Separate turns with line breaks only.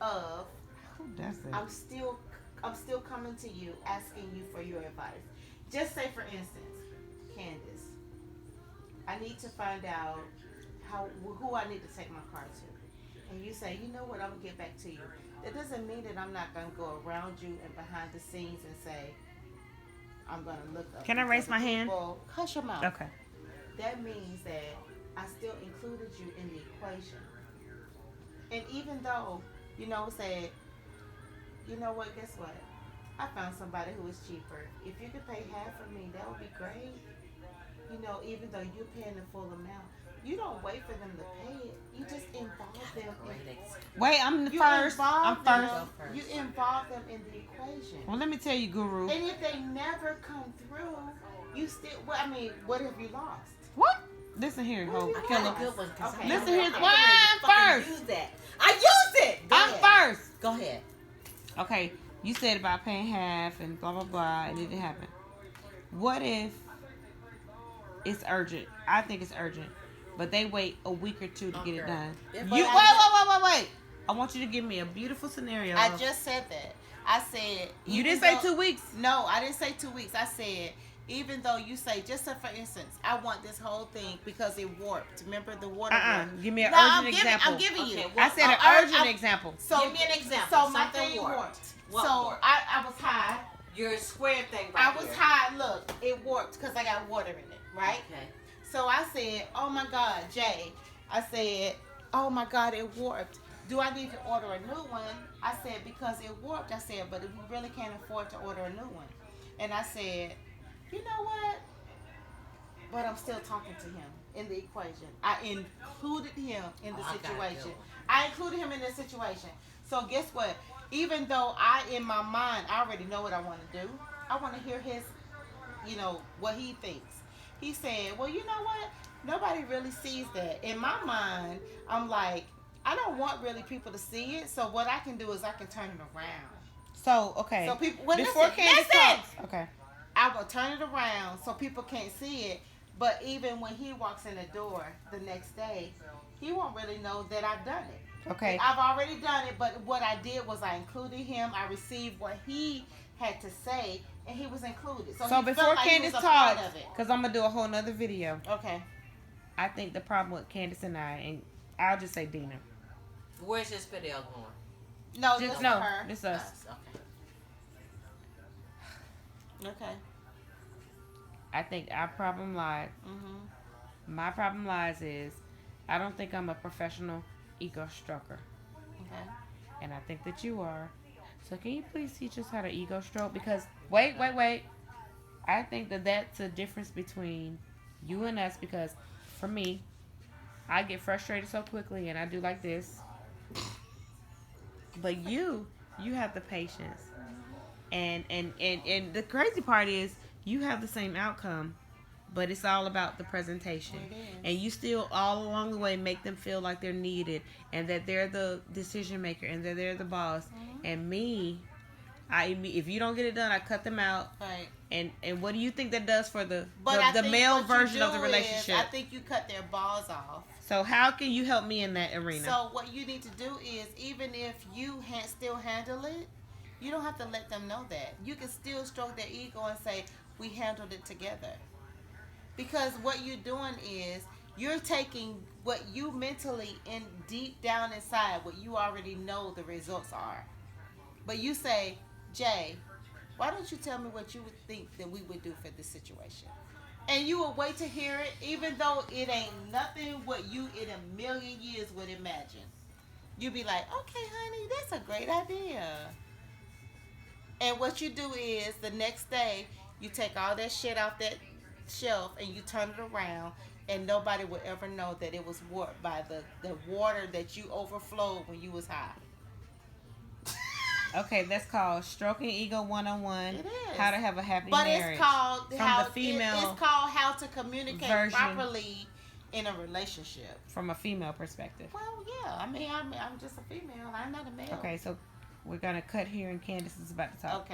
of
Who does that?
I'm still coming to you asking you for your advice. Just say for instance, Candace, I need to find out who I need to take my car to. And you say, you know what, I'm gonna get back to you. That doesn't mean that I'm not gonna go around you and behind the scenes and say, I'm gonna look up.
Can I raise my hand?
Hush your mouth.
Okay.
That means that I still included you in the equation. And even though, said, you know what, guess what? I found somebody who is cheaper. If you could pay half of me, that would be great. Even though you're paying the full amount, you don't wait for them to pay it. You just involve them.
Wait, I'm the first. I'm first.
You involve them in the equation.
Well, let me tell you, Guru.
And if they never come through, you still. Well, I mean, what have you lost?
What? Listen here, ho killer.
Okay.
Listen here. Why I'm first?
Use that. I used it.
I'm first.
Go ahead.
Okay, you said about paying half and blah blah blah, and it didn't happen. What if it's urgent? I think it's urgent, but they wait a week or two to get it done. Wait. I want you to give me a beautiful scenario.
I just said that. I said
you didn't say 2 weeks.
No, I didn't say 2 weeks. I said even though you say, just for instance, I want this whole thing because it warped. Remember the water warped?
Give me an urgent example.
I'm giving you.
I said an urgent example.
So
give me an example.
So my thing warped. I was high.
Your square thing
I was high. Look, it warped because I got water in it, right?
Okay.
So I said, oh my God, Jay. I said, oh my God, it warped. Do I need to order a new one? I said, because it warped. I said, but we really can't afford to order a new one. And I said, you know what? But I'm still talking to him in the equation. I included him in the situation. I included him in the situation. So guess what? Even though in my mind, I already know what I want to do. I want to hear his, what he thinks. He said, well, you know what? Nobody really sees that. In my mind, I'm like, I don't want really people to see it. So what I can do is I can turn it around.
So, okay.
So people,
before Candace talks. Okay.
I will turn it around so people can't see it. But even when he walks in the door the next day, he won't really know that I've done it.
Okay.
I've already done it, but what I did was I included him. I received what he had to say, and he was included. So
before Candace talks, because I'm going to do a whole nother video.
Okay.
I think the problem with Candace and I'll just say Dina.
Where's this video going?
No, just her.
Just us.
Okay.
I think our problem lies. My problem lies is I don't think I'm a professional ego stroker.
Okay.
And I think that you are. So can you please teach us how to ego stroke? Because wait. I think that's a difference between you and us. Because for me, I get frustrated so quickly, and I do like this. But you have the patience. And the crazy part is you have the same outcome, but it's all about the presentation. And you still all along the way make them feel like they're needed and that they're the decision maker and that they're the boss. And me, if you don't get it done, I cut them out.
Right.
And what do you think that does for the
think
male version of the relationship?
I think you cut their balls off.
So how can you help me in that arena?
So what you need to do is, even if you still handle it, you don't have to let them know that. You can still stroke their ego and say, we handled it together. Because what you're doing is, you're taking what you mentally and deep down inside, what you already know the results are. But you say, Jay, why don't you tell me what you would think that we would do for this situation? And you will wait to hear it, even though it ain't nothing what you in a million years would imagine. You'll be like, okay, honey, that's a great idea. And what you do is, the next day, you take all that shit off that shelf and you turn it around, and nobody will ever know that it was warped by the water that you overflowed when you was high.
Okay, that's called Stroking Ego 101.
It is.
How to have a happy
but
marriage.
It's called
from
how,
the female.
It's called how to communicate
version.
properly in a relationship.
From a female perspective.
Well, yeah. I mean, I'm just a female. I'm not a male.
Okay, so we're gonna cut here, and Candace is about to talk.
Okay.